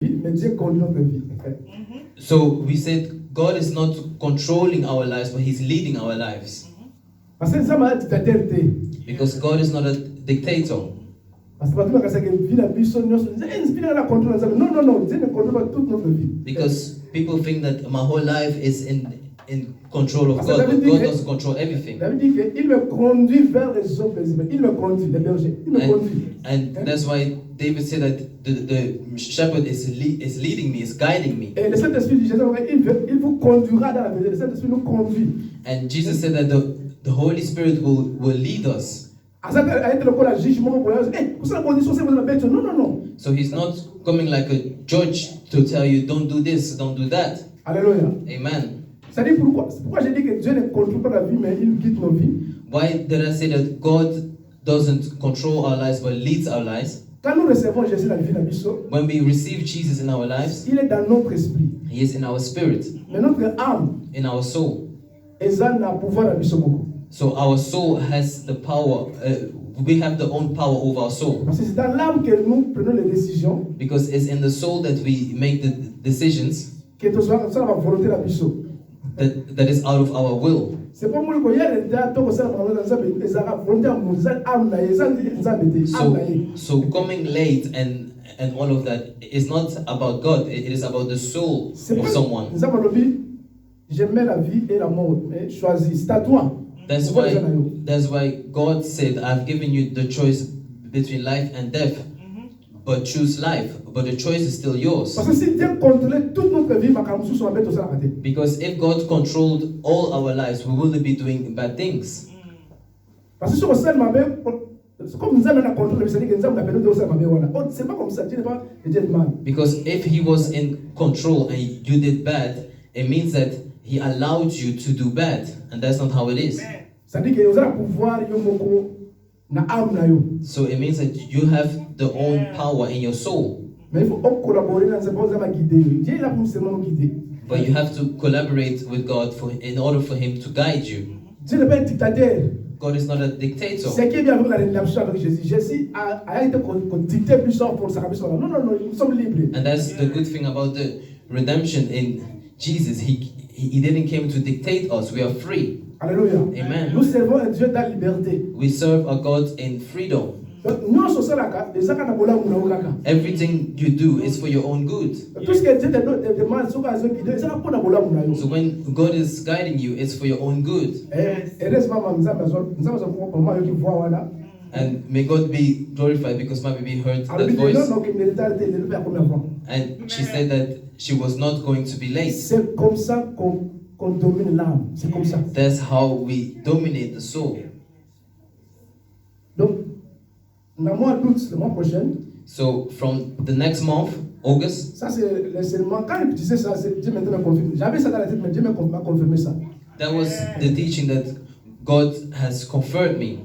mais Dieu conduit notre vie. So we said God is not controlling our lives, but He's leading our lives. Parce que nous sommes un dictateur. Because God is not a dictator. Parce que nous sommes vie la vie son Dieu la contrôle. Non, Dieu ne contrôle pas toute notre vie. Because people think that my whole life is in control of God, but God doesn't control everything. David dit qu'il me conduit vers les eaux paisibles. Il me conduit, les bergers. Il me conduit. And that's why David said that the shepherd is leading me, is guiding me. Et le Saint-Esprit dit, il vous conduira dans la vérité. Le Saint-Esprit nous conduit. And Jesus said that the Holy Spirit will lead us. So He's not coming like a judge to tell you, don't do this, don't do that. Alléluia. Amen. Ça dit pourquoi j'ai dit que Dieu ne contrôle pas la vie, mais il guide nos vies. Why did I say that God doesn't control our lives but leads our lives? Quand nous recevons Jésus dans la vie, when we receive Jesus in our lives, il est dans notre esprit. He is in our spirit, mais notre âme, in our soul. So our soul has the power. We have the own power over our soul. Parce que c'est dans l'âme que nous prenons les décisions. Because it's in the soul that we make the decisions. Que ça va volonté la that is out of our will. So coming late and all of that is not about God. It is about the soul of someone. That's why God said, I've given you the choice between life and death. But choose life. But the choice is still yours. Because if God controlled all our lives, we wouldn't be doing bad things. Because if He was in control and you did bad, it means that He allowed you to do bad. And that's not how it is. So it means that you have the own power in your soul. But you have to collaborate with God in order for Him to guide you. God is not a dictator. And that's the good thing about the redemption in Jesus. He didn't come to dictate us. We are free. Alléluia. Amen. Nous servons un Dieu dans la liberté. We serve a God in freedom. Everything you do is for your own good. So when God is guiding you, it's for your own good. And may God be glorified because my baby heard that voice. And she said that she was not going to be late. That's how we dominate the soul. So from the next month, August, that was the teaching that God has confirmed me.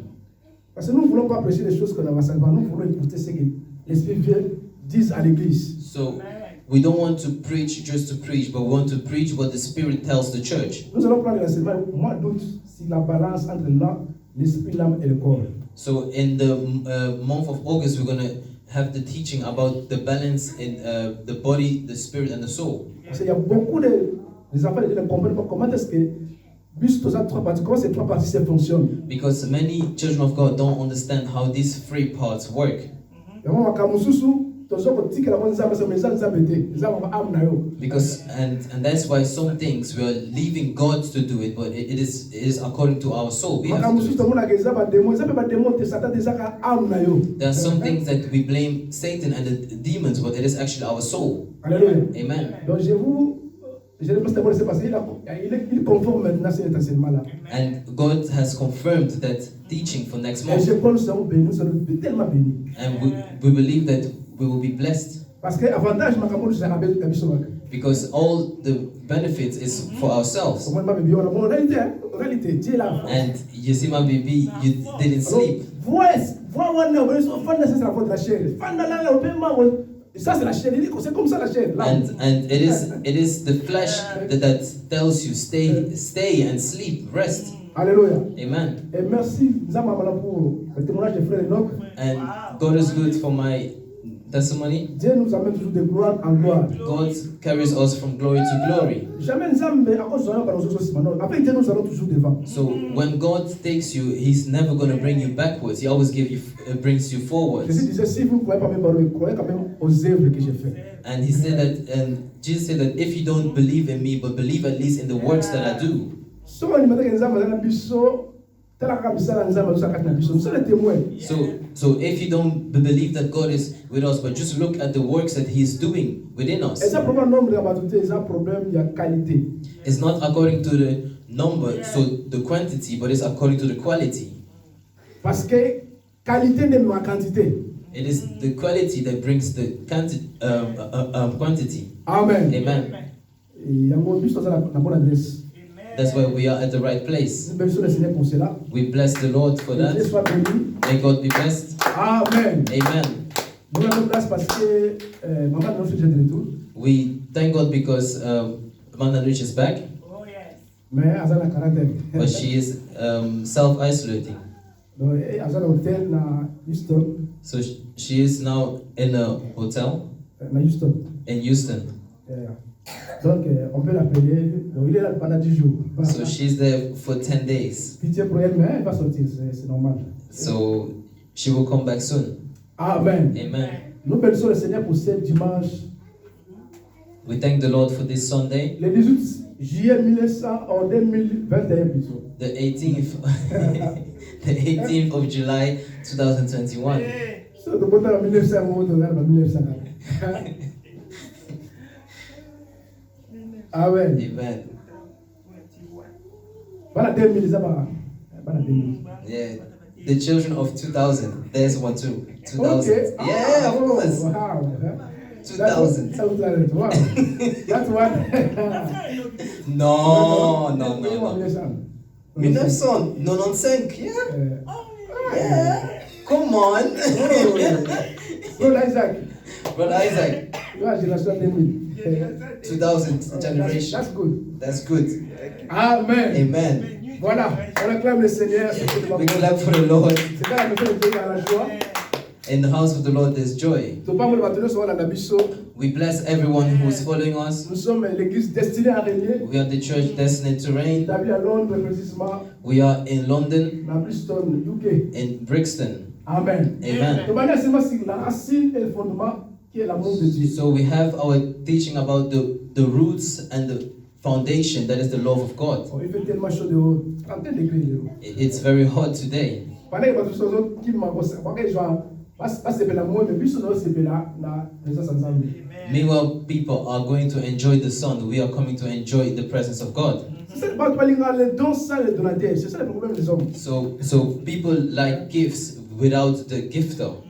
So we don't want to preach just to preach, but we want to preach what the Spirit tells the church. So in the month of August, we're going to have the teaching about the balance in the body, the spirit, and the soul. Because many children of God don't understand how these three parts work. Because and that's why some things we are leaving God to do it, but it is according to our soul. We have to do it. There are some things that we blame Satan and the demons, but it is actually our soul. Alléluia. Amen. And God has confirmed that teaching for next month. And we believe that we will be blessed. Because all the benefits is for ourselves. And you see my baby, you didn't sleep. And it is the flesh that tells you stay and sleep, rest. Alléluia. Amen. Et merci pour le témoignage de frère Enoch. And God is good for testimony. Dieu nous amène toujours de gloire en gloire. God carries us from glory to glory. Jamais Nzambe à cause de nous par nos aussi maintenant. Après Dieu nous allons toujours devant. So when God takes you, He's never going to bring you backwards. He always brings you forwards. Jésus disait si vous ne croyez pas mes paroles, croyez quand même aux œuvres que j'ai faites. And He said that, and Jesus said that if you don't believe in me, but believe at least in the works that I do. So on imagine que Nzambe na biso tala ka bisala Nzambe zo akati na biso. Nous sommes les témoins. So if you don't believe that God is with us, but just look at the works that He's doing within us. Et ça problème nombre de matouté, c'est un problème il y a qualité. It's not according to the number, so the quantity, but it's according to the quality. Parce que qualité n'est pas quantité. It is the quality that brings the quantity. Amen. Amen. Et yango biso za na bonne adresse. That's why we are at the right place. Nous bénissons le Seigneur pour cela. We bless the Lord for that. Dieu soit béni. May God be blessed. Amen. Amen. Nous avons place parce que maman nous fait de retour. We thank God because Mama Rich is back, Mais azana caractère. but she is self-isolating. Donc azana hôtel na Houston. So she is now in a hotel Na Houston. in Houston. Donc on peut l'appeler. Donc il est là pendant 10 jours. So she's there for 10 days. Pitié pour elle, mais elle va sortir, c'est normal. So she will come back soon. Amen. Amen. Nous bénissons le Seigneur pour ce dimanche. We thank the Lord for this Sunday, Le 18 juillet 2021 plutôt. the 18th, the 18th of July 2021. So de bonne 1900 mots de 1900. Amen. Amen. Voilà 2000 ça va. Voilà 2000. Yeah. The children of 2000. There's one too. 2000. Okay. Yeah, of course. Wow. 2000. Wow. That's what. No. 1900. 1995. Yeah. Yeah. Come on. Brother Isaac. Brother Isaac. You are génération 2000. 2000 generation. That's good. That's good. Amen. Amen. Voilà, on acclame le Seigneur. We clap for the Lord. C'est pas la maison de Dieu à la joie. In the house of the Lord there's joy. Nous pas le bâtonneau sur la Nabiso. We bless everyone who's following us. Nous sommes l'église destinée à régner. We are the church destined to reign. Établie à Londres précisément. We are in London, À Bristol, UK. in Brixton. Amen. Amen. Nous allons seulement sur la racine et le fondement qui est l'amour de Dieu. So we have our teaching about the roots and the foundation, that is the love of God. Il fait tellement chaud dehors. 30 degrés dehors. It's very hot today. Pendant que les autres qui m'ont pensé, pas c'est pour l'amour, mais plus c'est pour la présence ensemble. Meanwhile, people are going to enjoy the sun. We are coming to enjoy the presence of God. C'est ça, pas les dons sans les donateurs. C'est ça le problème des hommes. So people like gifts without the gifter.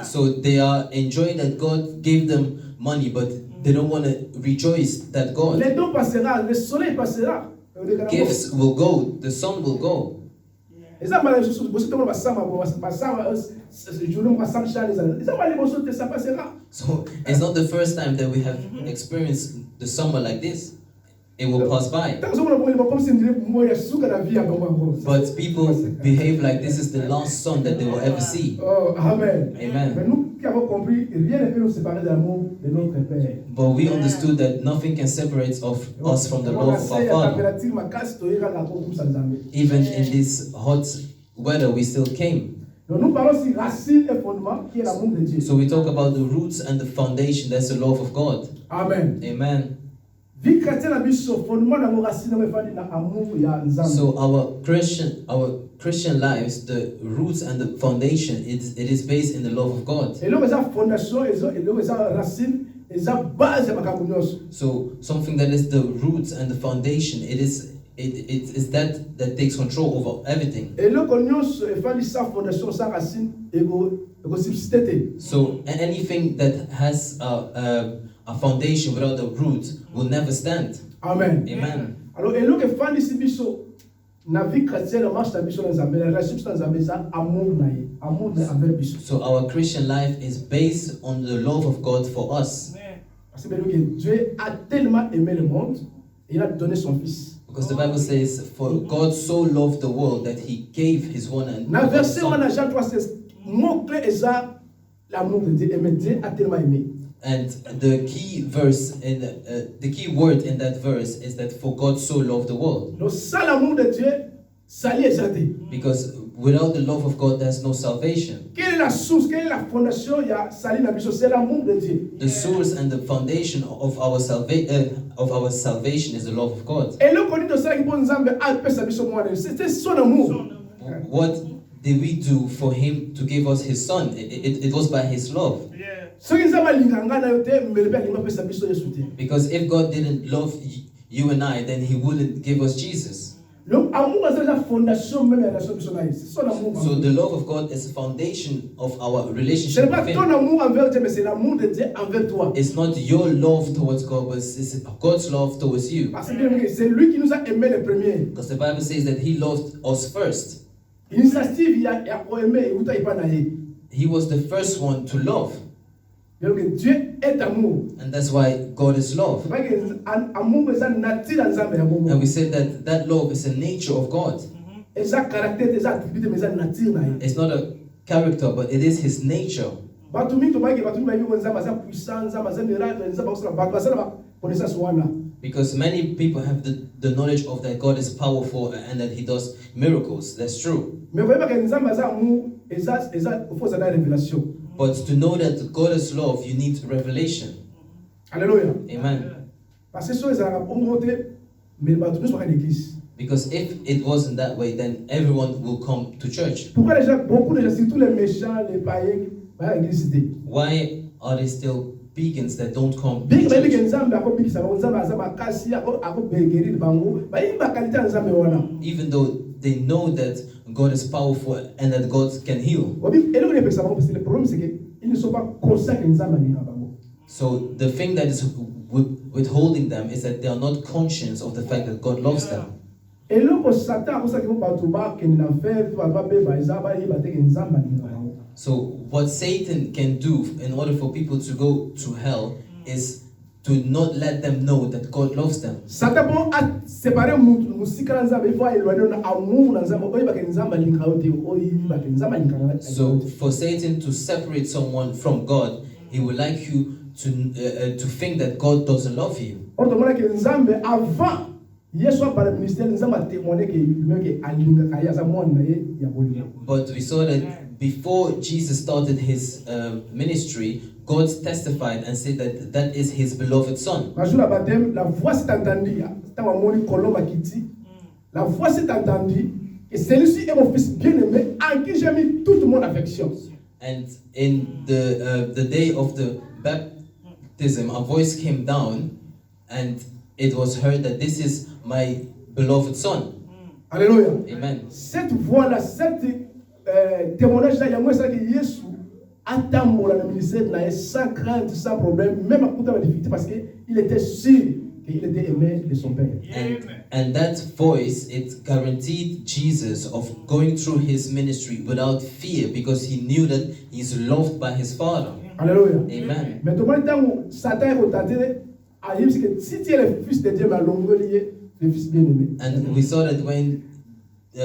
So they are enjoying that God gave them money, but they don't want to rejoice that God. Les dons passeront, le soleil passera. Gifts will go, the sun will go. So it's not the first time that we have experienced the summer like this. It will pass by. But people behave like this is the last sun that they will ever see. Oh, amen. Amen. Mais nous qui avons compris, rien ne peut nous séparer de l'amour de notre Père. But we understood that nothing can separate us from the love of our Father. Even in this hot weather, we still came. Nous parlons sur racine et fondement qui est l'amour de Dieu. So we talk about the roots and the foundation, that's the love of God. Amen. Amen. So our Christian lives, the roots and the foundation, it is based in the love of God. So something that is the roots and the foundation, it is that takes control over everything. So anything that has a foundation without the root will never stand. Amen. Amen. Alors, et l'autre fan ici biso na vie chrétienne marche ta biso na Zambie, la relation dans Zambie ça amour na avec biso. So our Christian life is based on the love of God for us. Parce que Dieu a tellement aimé le monde, il a donné son fils. Because the Bible says, for God so loved the world that he gave his one and Na only verset son. wana Jean 3:16, mot clé est ça, l'amour de Dieu. Aimé Dieu a tellement aimé. And the key verse in the key word in that verse is that for God so loved the world. Donc ça l'amour de Dieu, ça lui est jeté. Because without the love of God, there's no salvation. Quelle est la source, quelle est la fondation? Il y a sali na biso, c'est l'amour de Dieu. The source and the foundation of our salvation is the love of God. Et le connu de ça qui bon Nzambe a fait sa biso moi, c'était son amour. What did we do for him to give us his son? It was by his love. Ce qui Nzambe linganga na yote, mais le père linga fait sa biso Yesu te. Because if God didn't love you and I, then he wouldn't give us Jesus. Donc amour c'est la fondation même de la relation biso na Yesu. C'est son amour. So the love of God is the foundation of our Ce n'est relationship pas with ton him. amour envers Dieu, mais c'est l'amour de Dieu envers toi. It's not your love towards God, but it's God's love towards you. Parce que c'est lui qui nous a aimé le premier. Because the Bible says that he loved us first. L'initiative il a aimé ou t'as pas naé. He was the first one to love. Donc Dieu est amour. And that's why God is love. C'est pas que amour c'est nature Nzambe ya bongo. And we said that that love is a nature of God. Et ça caractère, et ça attribut mais ça nature na ye. It's not a character, but it is his nature. Batu mingi to baki batu mingi Nzambe za puissance, Nzambe za miracle, Nzambe za batu za ba connaissance wana. Because many people have the knowledge of that God is powerful and that he does miracles. That's true. Mais voyez pas que Nzambe za amour et ça faut ça dans révélation. But to know that God is love, you need revelation. Alléluia. Amen. Parce que ça ça ongote mais batu nous sont en église. Because if it wasn't that way, then everyone will come to church. Pourquoi les gens, beaucoup de gens, surtout les méchants, les païens, vont à l'église? Why are there still pagans that don't come to Big baby church? Nzambe ako big sama Nzambe azaba kasi ako begeri bango ba imba kalite Nzambe wana. Even though they know that God is powerful and that God can heal. Obi eloko ne pesa bango parce que le problème c'est que ils ne sont pas conscients que Nzambe alinga bango. So the thing that is withholding them is that they are not conscious of the fact that God loves them. Eloko Satan ako sa ke ba to ba ke na faire to ba be ba izaba yi ba te ke Nzambe alinga bango. So what Satan can do in order for people to go to hell is to not let them know that God loves them. Satan bon a séparer musika Nzambe il faut éloigner na amour na Nzambe oyi ba ke Nzambe alinga ote oyi ba ke Nzambe alinga. So for Satan to separate someone from God, he would like you to think that God doesn't love you. Or to mona ke Nzambe avant Yesu par le ministère Nzambe a témoigné que lui-même que alinga kaya za mwana ye ya bolingo. But we saw that before Jesus started his ministry, God testified and said that that is his beloved son. Le jour du baptême, la voix s'est entendue. La voix s'est entendue. Et celui-ci est mon fils bien-aimé en qui j'ai mis toute mon affection. And in the day of the baptism, a voice came down, and it was heard that this is my beloved son. Alléluia. Amen. Cette voix-là, cette témoignage-là, il y a moins ça que Jésus attend le ministère sans crainte, sans problème, même à côté de la difficulté, parce qu'il était sûr qu'il était aimé de son Père. And that voice, it guaranteed Jesus of going through his ministry without fear because he knew that he's loved by his Father. Alléluia. Amen. Mais tout le temps, Satan est tenté à dire que si tu es le fils de Dieu, mais l'ongolier, le fils bien-aimé. And we saw that when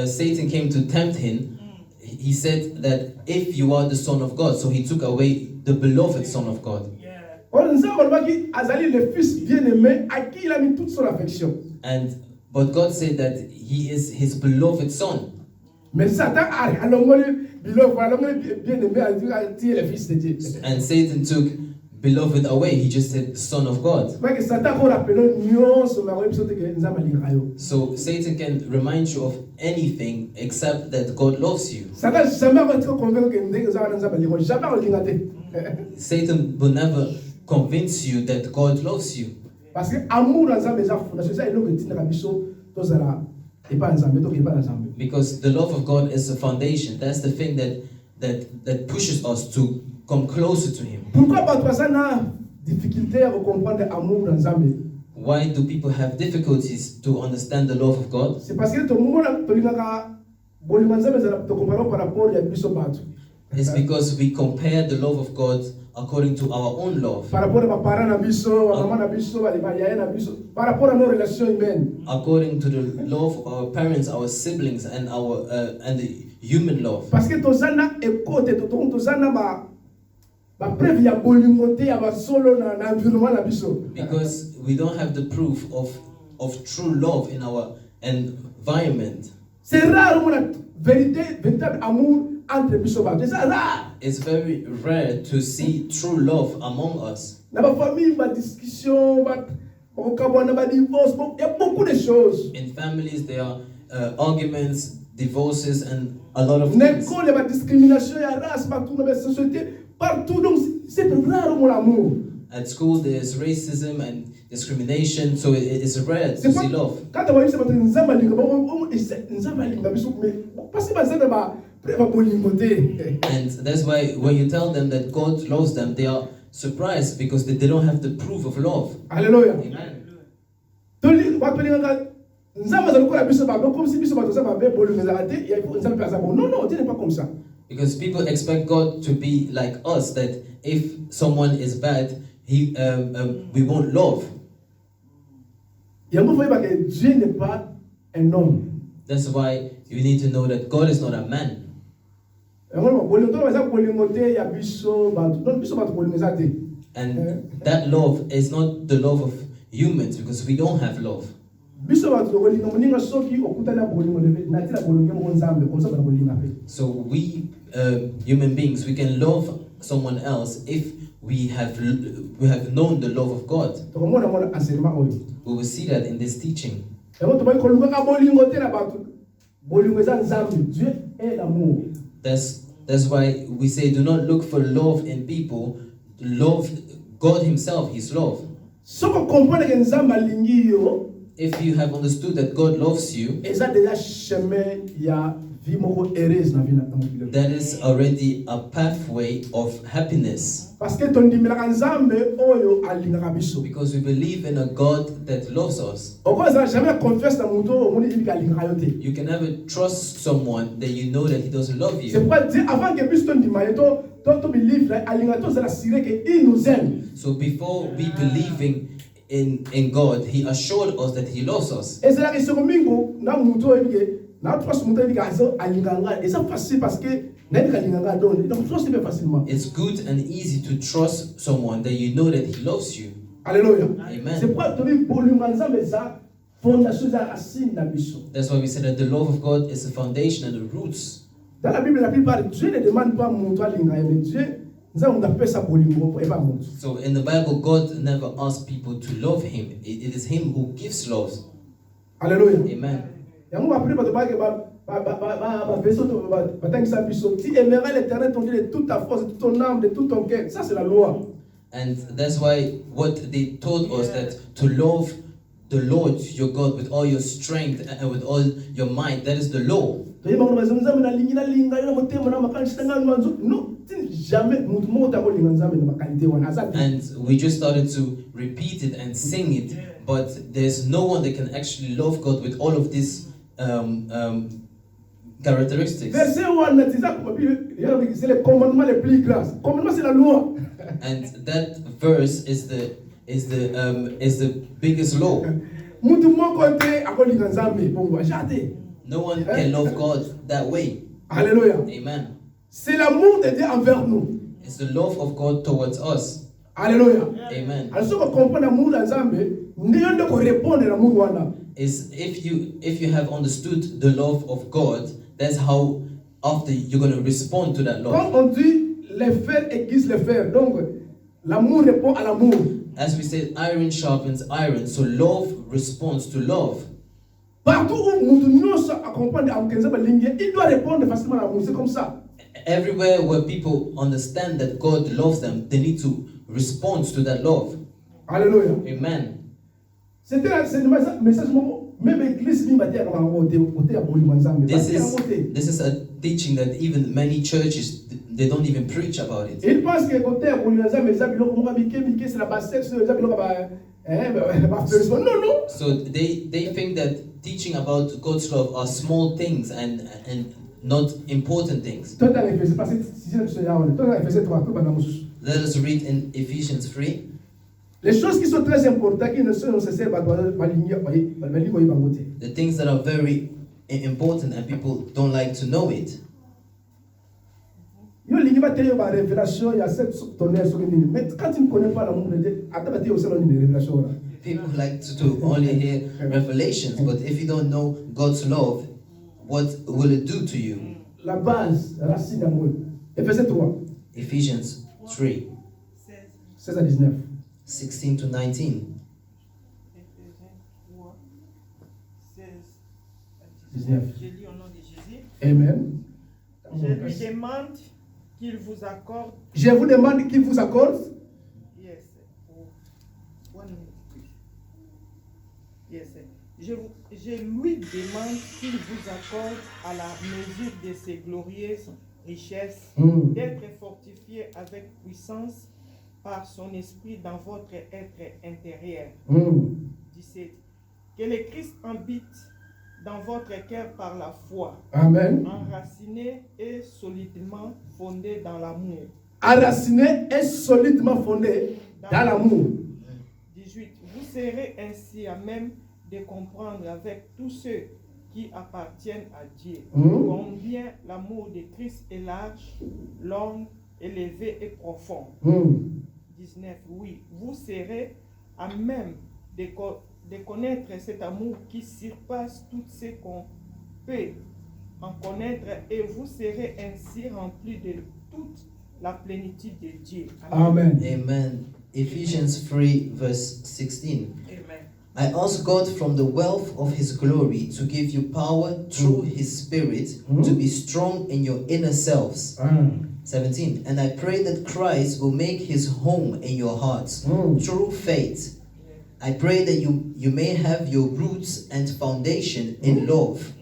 Satan came to tempt him, he said that if you are the son of God, so he took away the beloved son of God. Or, nous avons dit Azali, le fils bien-aimé, à qui il a mis toute son affection. But God said that he is his beloved son. Mais Satan a l'ongolier, bien-aimé, a dit tu es le fils de Dieu. And Satan took beloved away. He just said son of God. So Satan can remind you of anything except that God loves you. Satan will never convince you that God loves you. Because the love of God is a foundation. That's the thing that pushes us to come closer to Him. Why do people have difficulties to understand the love of God? It's because we compare the love of God according to our own love, Par rapport à parents na biso, maman na biso, yaya na biso, par rapport à nos relations humaines. according to the love of our parents, our siblings, and our and the human love. Parce que tozana écoute, tozana ba preuve ya bolingo te ya ba solo na environnement na biso. Because we don't have the proof of true love in our environment. C'est rare mon véritable amour entre biso ba. C'est rare. It's very rare to see true love among us. Na ba famille ba discussion ba ba divorce, il y a beaucoup de choses. In families, there are arguments, divorces, and a lot of things. N'école ba discrimination ya race partout dans la société, partout, donc c'est rare mon amour. At school, there's racism and discrimination, so it's rare to see love. Quand on voit ça, nzamba linga, nzamba linga biso, mais parce que ça ba And that's why when you tell them that God loves them, they are surprised because they don't have the proof of love. Hallelujah. Amen. Non, ce n'est pas comme ça. Because people expect God to be like us, that if someone is bad, we won't love. Dieu n'est pas un homme. That's why you need to know that God is not a man. And that love is not the love of humans, because we don't have love. So we human beings, we can love someone else if we have known the love of God. We will see that in this teaching. That's why we say do not look for love in people. Love God Himself, His love. If you have understood that God loves you, that is already a pathway of happiness. Because we believe in a God that loves us. You can never trust someone that you know that he doesn't love you. So before we believing in God, He assured us that He loves us. It's good and easy to trust someone that you know that He loves you. Hallelujah. Amen. That's why we say that the love of God is the foundation and the roots. Dans la Bible, la plupart, Dieu ne demande pas mon toi mais Dieu, so in the Bible, God never asks people to love Him. It is Him who gives love. Hallelujah. Amen. Tu aimeras l'Éternel ton Dieu de toute ta force, de toute ton âme, de tout ton cœur. Ça, c'est la loi. And that's why what they told us, that to love the Lord your God with all your strength and with all your might, that is the law. And we just started to repeat it and sing it, but there's no one that can actually love God with all of these characteristics. And that verse is the biggest law. No one can love God that way. Hallelujah. Amen. C'est l'amour de Dieu envers nous. It's the love of God towards us. Alléluia. Amen. Alors si on comprend l'amour de Nzambe, ndiyo ndiko répondre l'amour wana. Is if you have understood the love of God, that's how after you're going to respond to that love. Comme on dit, les fers aiguisent les fers. Donc l'amour répond à l'amour. As we said, iron sharpens iron, so love responds to love. Partout où nous comprendre il doit répondre facilement à l'amour. C'est comme ça. Everywhere where people understand that God loves them, they need to respond to that love. Hallelujah. Amen. C'était un message même l'église This is a teaching that even many churches, they don't even preach about it. Ils pensent que So they think that teaching about God's love are small things and not important things. Let us read in Ephesians 3. Les choses qui sont très importantes, qui ne sont nécessaires, the things that are very important and people don't like to know it. Mais quand tu ne connais pas l'amour de Dieu, people like to only hear revelations, but if you don't know God's love, what will it do to you? La base, la racine d'amour. Ephésiens 3. Ephesians 3. 16 à 19. 16 to 19. 19. Je lis au nom de Jésus. Amen. Je lui demande qu'il vous accorde. Je vous demande qu'il vous accorde. Yes. 1 minute, please. Yes. Je lui demande qu'il vous accorde à la mesure de ses glorieuses richesses d'être fortifié avec puissance par son esprit dans votre être intérieur. 17. Que le Christ habite dans votre cœur par la foi. Amen. Enraciné et solidement fondé dans l'amour. Enraciné et solidement fondé dans l'amour. 18. Vous serez ainsi à même de comprendre avec tous ceux qui appartiennent à Dieu combien l'amour de Christ est large, long, élevé et profond. 19. Oui, vous serez à même de connaître cet amour qui surpasse tout ce qu'on peut en connaître, et vous serez ainsi remplis de toute la plénitude de Dieu. Amen. Amen. Ephesians 3 verse 16. Amen. I ask God from the wealth of His glory to give you power through His Spirit to be strong in your inner selves. 17. And I pray that Christ will make His home in your hearts through faith. I pray that you may have your roots and foundation in love.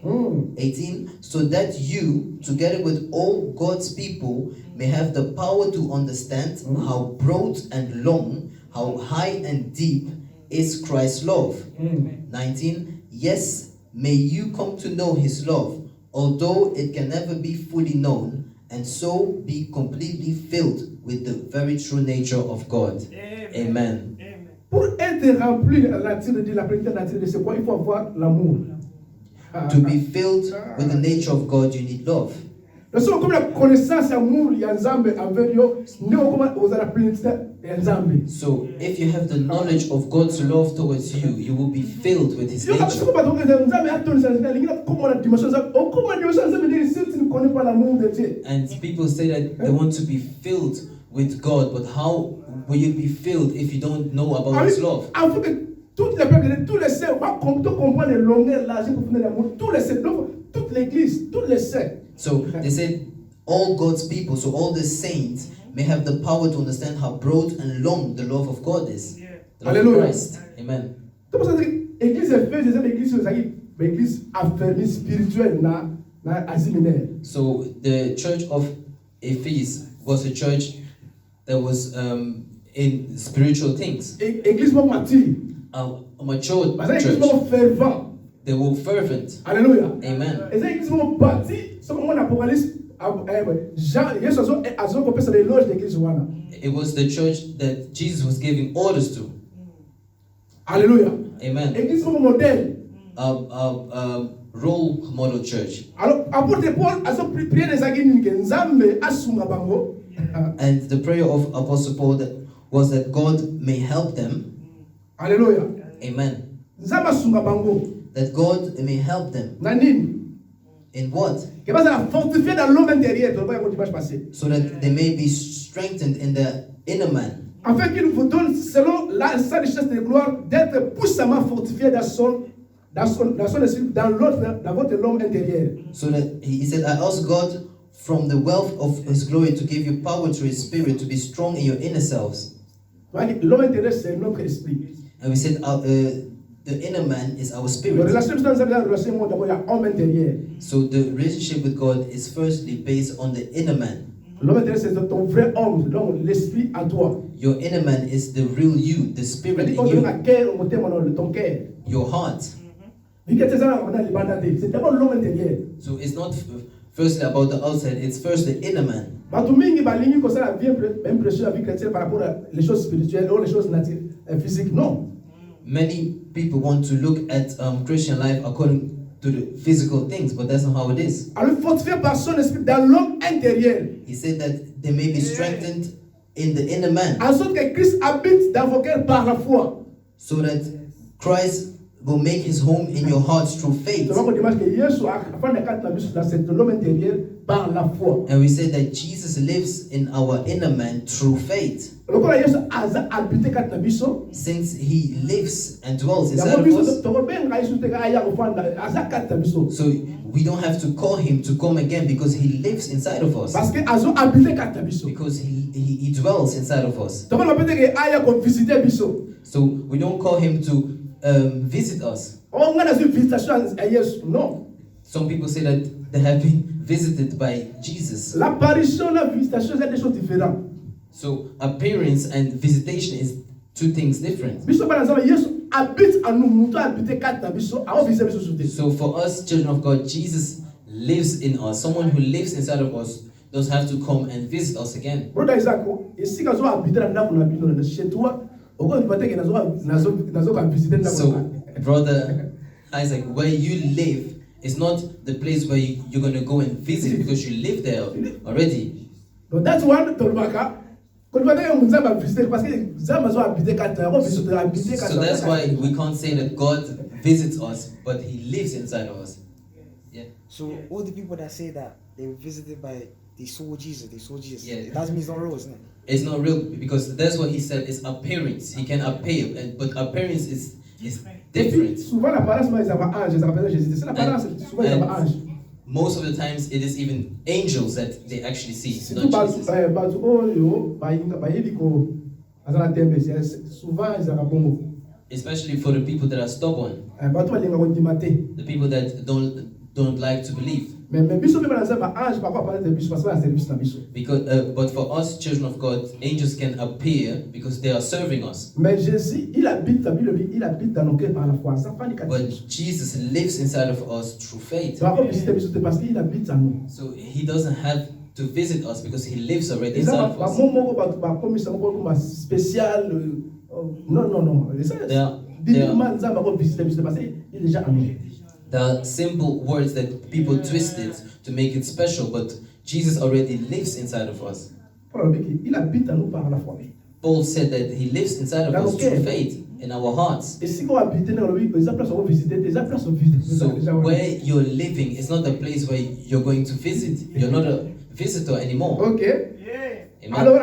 18. So that you, together with all God's people, may have the power to understand how broad and long, how high and deep is Christ's love. 19. Yes, may you come to know His love, although it can never be fully known, and so be completely filled with the very true nature of God. Amen. Pour être rempli de la nature de Dieu, la plénitude de la nature de Dieu, c'est quoi? Il faut avoir l'amour. To be filled with the nature of God, you need love. Comme la connaissance amour ya Nzambe envers yo, ndio kama uzala plénitude ya Nzambe. So, if you have the knowledge of God's love towards you, you will be filled with His nature. And people say that they want to be filled with God, but how will you be filled if you don't know about His love? Toutes les peuples, tous les saints, comprendre les longueurs, l'âge, tous les saints, toute l'église, tous les saints. So they said all God's people, so all the saints may have the power to understand how broad and long the love of God is. The love of Christ. Amen. So the church of Ephesus was a church that was in spiritual things. A mature church. They were fervent. Hallelujah. Amen. It was the church that Jesus was giving orders to. Hallelujah. Amen. Role model church. And the prayer of Apostle Paul was that God may help them. Hallelujah. Amen. That God may help them. In what? So that they may be strengthened in the inner man. Afin qu'il vous donne, selon sa richesse de gloire, d'être puissamment fortifié dans son esprit, dans votre homme intérieur. So that he said, I ask God from the wealth of His glory to give you power through His Spirit to be strong in your inner selves. L'homme intérieur, c'est notre esprit. And we said, the inner man is our spirit. So the relationship with God is firstly based on the inner man. Your inner man is the real you, the spirit in you. Your heart. So it's not firstly about the outside, it's first the inner man. Batumingi balingi kosa la vie impression la vie chrétienne par rapport à les choses spirituelles ou les choses naturelles, physiques. Non. Many people want to look at Christian life according to the physical things, but that's not how it is. Alors fortifié par son esprit dans l'homme intérieur. He said that they may be strengthened in the inner man. En sorte que Christ habite dans vos cœurs par la foi. So that Christ will make his home in your hearts through faith. And we say that Jesus lives in our inner man through faith. Since he lives and dwells inside of us, so we don't have to call him to come again because he lives inside of us. Because he dwells inside of us. So we don't call him to visit us. No. Some people say that they have been visited by Jesus. L'apparition, la visitation, c'est des choses différentes. So appearance and visitation is two things different. So for us, children of God, Jesus lives in us. Someone who lives inside of us doesn't have to come and visit us again. Brother Isaac, so, brother Isaac, where you live is not the place where you're going to go and visit because you live there already. So that's one. So that's why we can't say that God visits us, but he lives inside of us. Yeah. So all the people that say that they were visited by, they saw Jesus. Yeah. That means it's not real, isn't it? It's not real because that's what he said. It's appearance. He can appear, but appearance is different. Most of the times, it is even angels that they actually see, not Jesus. Especially for the people that are stubborn, the people that don't like to believe. Because, but for us, children of God, angels can appear because they are serving us. But Jesus lives inside of us through faith. So he doesn't have to visit us because he lives already inside of us. There are simple words that people twist it to make it special, but Jesus already lives inside of us. Paul said that he lives inside of us through faith in our hearts. So where you're living is not the place where you're going to visit. You're not a visitor anymore. Okay. Amen. Alors,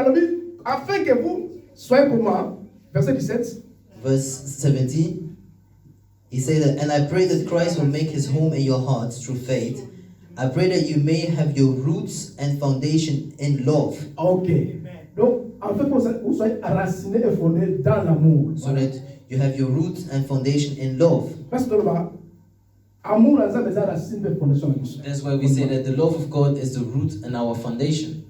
afin que vous soyez comment? Verset 17. Verse 17. He said that, and I pray that Christ will make his home in your hearts through faith. I pray that you may have your roots and foundation in love. Okay. Donc, en fait, vous soyez raciné et fondé dans l'amour. So that you have your roots and foundation in love. That's why we say that the love of God is the root and our foundation.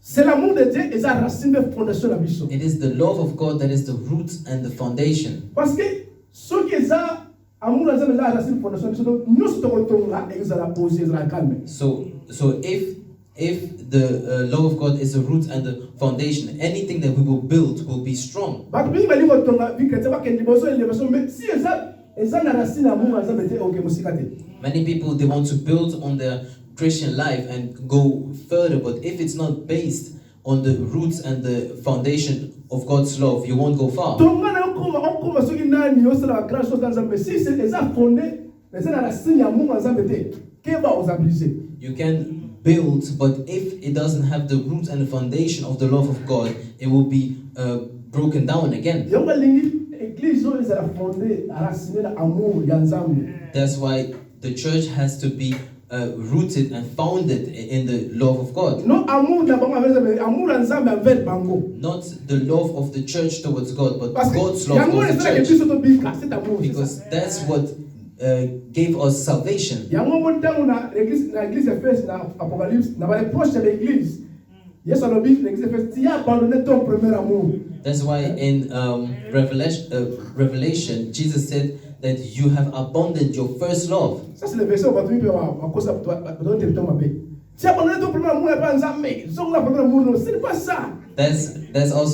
C'est l'amour de Dieu et sa racine de fondation la mission. It is the love of God that is the root and the foundation. Parce que ceux qui ont amour de Dieu et sa racine de fondation, nous sommes là et nous allons poser la calme. So if the love of God is the root and the foundation, anything that we will build will be strong. Many people, they want to build on their Christian life and go further, but if it's not based on the roots and the foundation of God's love, you won't go far. You can build, but if it doesn't have the roots and the foundation of the love of God, it will be broken down again. That's why the church has to be rooted and founded in the love of God. Not the love of the church towards God, but God's love towards the church. Because that's what gave us salvation. That's why in Revelation, Jesus said that you have abandoned your first love. Ça c'est le verset où tu peux à cause de toi dans territoire mabé. Si abandonner ton premier amour pas ensemble, ce qu'on a problème amour, c'est pas ça. That's also